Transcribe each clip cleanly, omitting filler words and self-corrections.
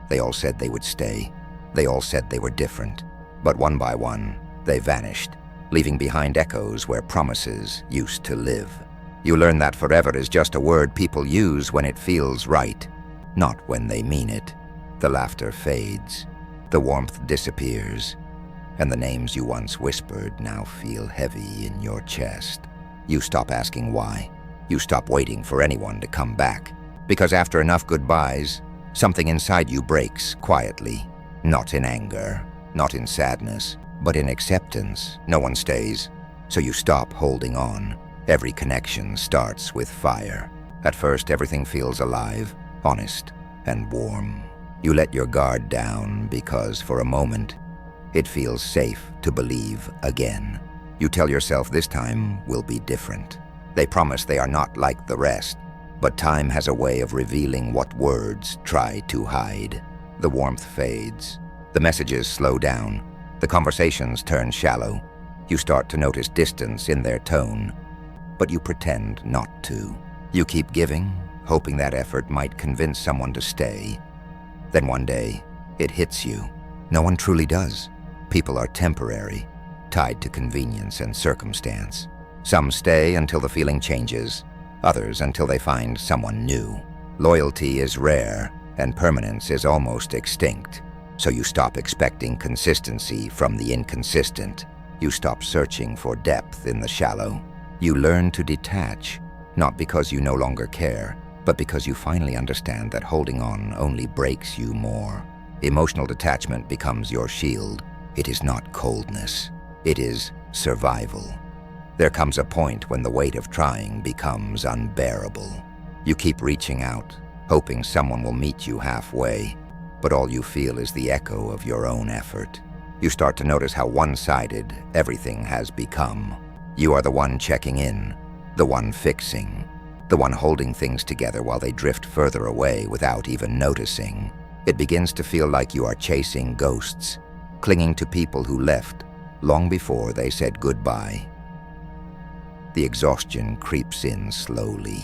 They all said they would stay. They all said they were different. But one by one, they vanished, leaving behind echoes where promises used to live. You learn that forever is just a word people use when it feels right, not when they mean it. The laughter fades, the warmth disappears, and the names you once whispered now feel heavy in your chest. You stop asking why. You stop waiting for anyone to come back. Because after enough goodbyes, something inside you breaks quietly. Not in anger, not in sadness, but in acceptance. No one stays, so you stop holding on. Every connection starts with fire. At first, everything feels alive, honest, and warm. You let your guard down because, for a moment, it feels safe to believe again. You tell yourself this time will be different. They promise they are not like the rest, but time has a way of revealing what words try to hide. The warmth fades. The messages slow down. The conversations turn shallow. You start to notice distance in their tone, but you pretend not to. You keep giving, hoping that effort might convince someone to stay. Then one day, it hits you. No one truly does. People are temporary, tied to convenience and circumstance. Some stay until the feeling changes, others until they find someone new. Loyalty is rare, and permanence is almost extinct. So you stop expecting consistency from the inconsistent. You stop searching for depth in the shallow. You learn to detach, not because you no longer care, but because you finally understand that holding on only breaks you more. Emotional detachment becomes your shield. It is not coldness. It is survival. There comes a point when the weight of trying becomes unbearable. You keep reaching out, hoping someone will meet you halfway, but all you feel is the echo of your own effort. You start to notice how one-sided everything has become. You are the one checking in, the one fixing, the one holding things together while they drift further away without even noticing. It begins to feel like you are chasing ghosts, clinging to people who left long before they said goodbye. The exhaustion creeps in slowly.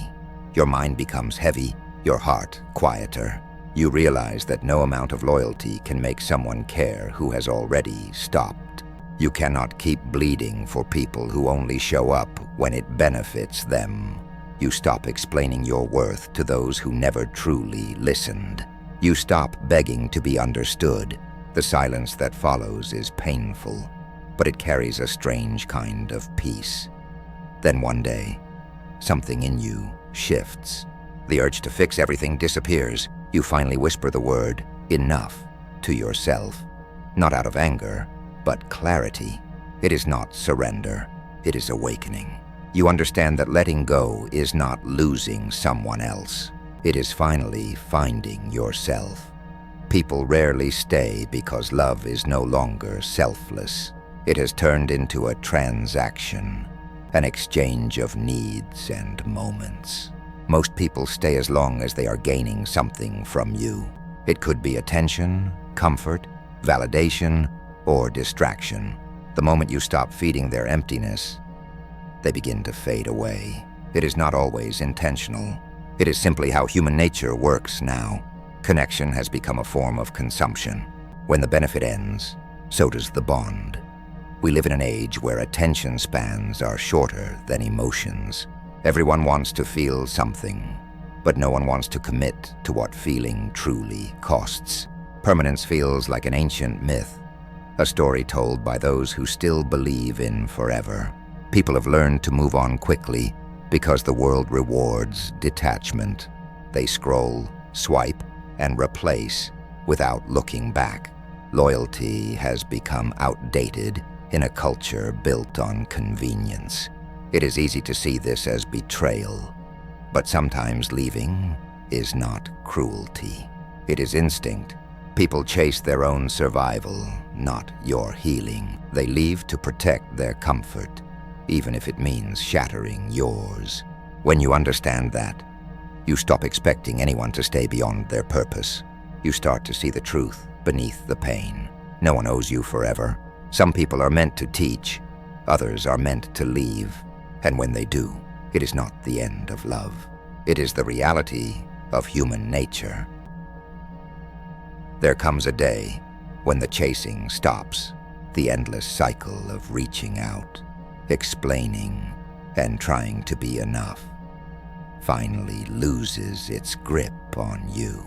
Your mind becomes heavy, your heart quieter. You realize that no amount of loyalty can make someone care who has already stopped. You cannot keep bleeding for people who only show up when it benefits them. You stop explaining your worth to those who never truly listened. You stop begging to be understood. The silence that follows is painful, but it carries a strange kind of peace. Then one day, something in you shifts. The urge to fix everything disappears. You finally whisper the word, enough, to yourself. Not out of anger, but clarity. It is not surrender. It is awakening. You understand that letting go is not losing someone else. It is finally finding yourself. People rarely stay because love is no longer selfless. It has turned into a transaction, an exchange of needs and moments. Most people stay as long as they are gaining something from you. It could be attention, comfort, validation, or distraction. The moment you stop feeding their emptiness, they begin to fade away. It is not always intentional. It is simply how human nature works now. Connection has become a form of consumption. When the benefit ends, so does the bond. We live in an age where attention spans are shorter than emotions. Everyone wants to feel something, but no one wants to commit to what feeling truly costs. Permanence feels like an ancient myth, a story told by those who still believe in forever. People have learned to move on quickly because the world rewards detachment. They scroll, swipe, and replace without looking back. Loyalty has become outdated in a culture built on convenience. It is easy to see this as betrayal, but sometimes leaving is not cruelty. It is instinct. People chase their own survival, not your healing. They leave to protect their comfort, even if it means shattering yours. When you understand that, you stop expecting anyone to stay beyond their purpose. You start to see the truth beneath the pain. No one owes you forever. Some people are meant to teach, others are meant to leave. And when they do, it is not the end of love. It is the reality of human nature. There comes a day when the chasing stops, the endless cycle of reaching out, explaining, and trying to be enough finally loses its grip on you.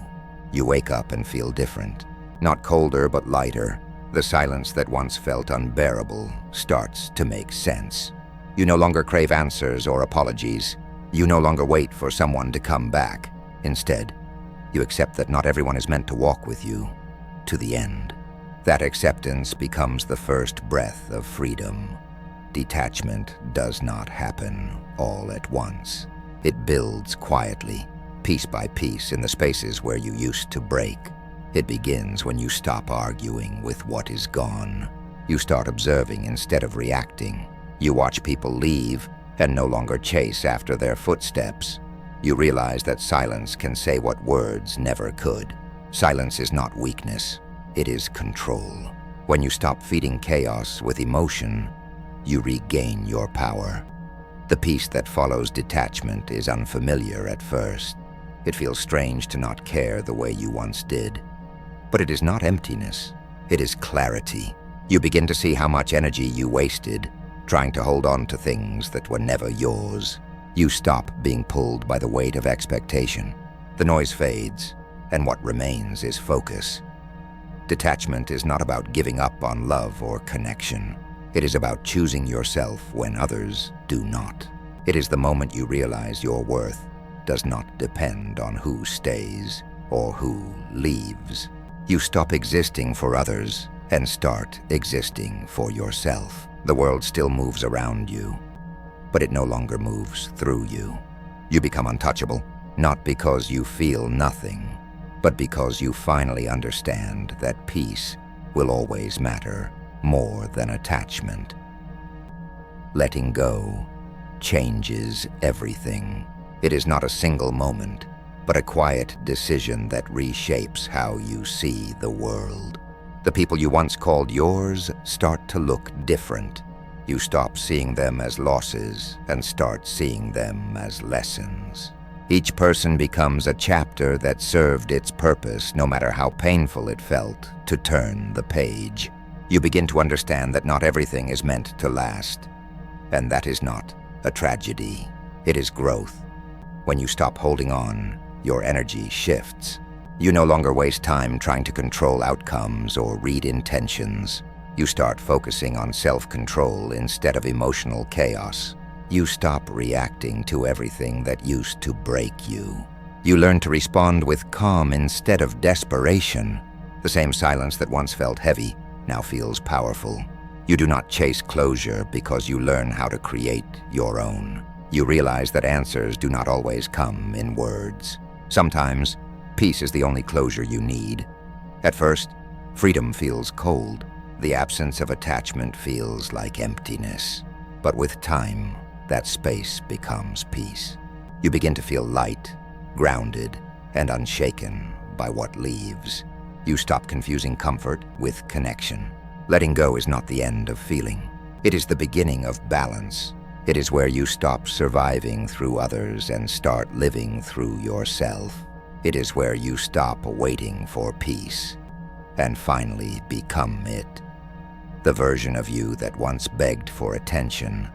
You wake up and feel different. Not colder, but lighter. The silence that once felt unbearable starts to make sense. You no longer crave answers or apologies. You no longer wait for someone to come back. Instead, you accept that not everyone is meant to walk with you to the end. That acceptance becomes the first breath of freedom. Detachment does not happen all at once. It builds quietly, piece by piece, in the spaces where you used to break. It begins when you stop arguing with what is gone. You start observing instead of reacting. You watch people leave and no longer chase after their footsteps. You realize that silence can say what words never could. Silence is not weakness, it is control. When you stop feeding chaos with emotion, you regain your power. The peace that follows detachment is unfamiliar at first. It feels strange to not care the way you once did. But it is not emptiness, it is clarity. You begin to see how much energy you wasted trying to hold on to things that were never yours. You stop being pulled by the weight of expectation. The noise fades, and what remains is focus. Detachment is not about giving up on love or connection. It is about choosing yourself when others do not. It is the moment you realize your worth does not depend on who stays or who leaves. You stop existing for others and start existing for yourself. The world still moves around you, but it no longer moves through you. You become untouchable, not because you feel nothing, but because you finally understand that peace will always matter more than attachment. Letting go changes everything. It is not a single moment, but a quiet decision that reshapes how you see the world. The people you once called yours start to look different. You stop seeing them as losses and start seeing them as lessons. Each person becomes a chapter that served its purpose, no matter how painful it felt to turn the page. You begin to understand that not everything is meant to last, and that is not a tragedy. It is growth. When you stop holding on, your energy shifts. You no longer waste time trying to control outcomes or read intentions. You start focusing on self-control instead of emotional chaos. You stop reacting to everything that used to break you. You learn to respond with calm instead of desperation. The same silence that once felt heavy now feels powerful. You do not chase closure because you learn how to create your own. You realize that answers do not always come in words. Sometimes, peace is the only closure you need. At first, freedom feels cold. The absence of attachment feels like emptiness. But with time, that space becomes peace. You begin to feel light, grounded, and unshaken by what leaves. You stop confusing comfort with connection. Letting go is not the end of feeling. It is the beginning of balance. It is where you stop surviving through others and start living through yourself. It is where you stop waiting for peace and finally become it. The version of you that once begged for attention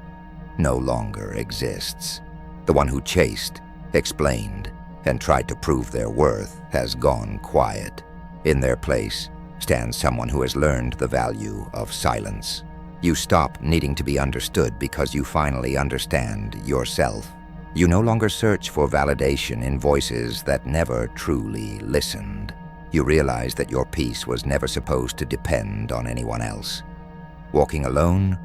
no longer exists. The one who chased, explained, and tried to prove their worth has gone quiet. In their place stands someone who has learned the value of silence. You stop needing to be understood because you finally understand yourself. You no longer search for validation in voices that never truly listened. You realize that your peace was never supposed to depend on anyone else. Walking alone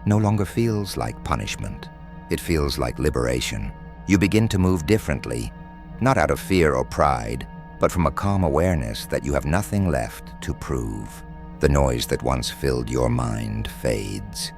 no longer feels like punishment. It feels like liberation. You begin to move differently, not out of fear or pride, but from a calm awareness that you have nothing left to prove. The noise that once filled your mind fades,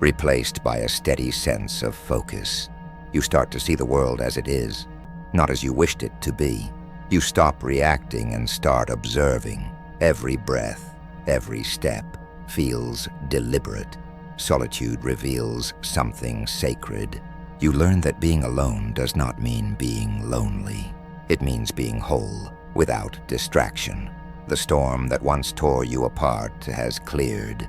replaced by a steady sense of focus. You start to see the world as it is, not as you wished it to be. You stop reacting and start observing. Every breath, every step feels deliberate. Solitude reveals something sacred. You learn that being alone does not mean being lonely. It means being whole, without distraction. The storm that once tore you apart has cleared,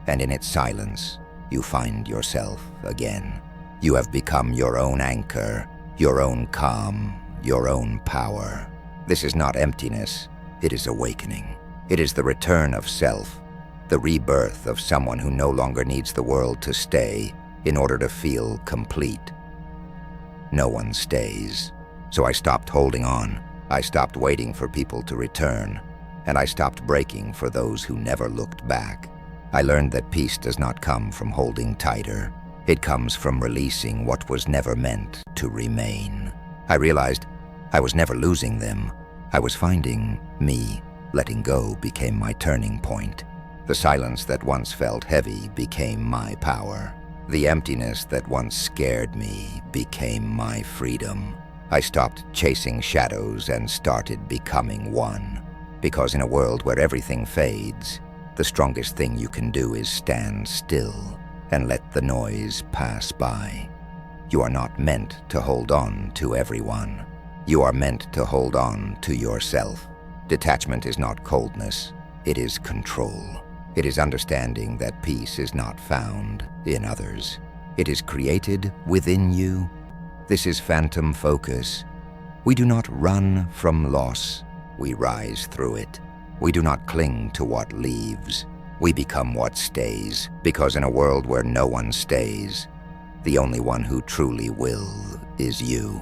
and in its silence, you find yourself again. You have become your own anchor, your own calm, your own power. This is not emptiness, it is awakening. It is the return of self, the rebirth of someone who no longer needs the world to stay in order to feel complete. No one stays. So I stopped holding on. I stopped waiting for people to return, and I stopped breaking for those who never looked back. I learned that peace does not come from holding tighter. It comes from releasing what was never meant to remain. I realized I was never losing them. I was finding me. Letting go became my turning point. The silence that once felt heavy became my power. The emptiness that once scared me became my freedom. I stopped chasing shadows and started becoming one. Because in a world where everything fades, the strongest thing you can do is stand still and let the noise pass by. You are not meant to hold on to everyone. You are meant to hold on to yourself. Detachment is not coldness, it is control. It is understanding that peace is not found in others. It is created within you. This is phantom focus. We do not run from loss, we rise through it. We do not cling to what leaves, we become what stays. Because in a world where no one stays, the only one who truly will is you.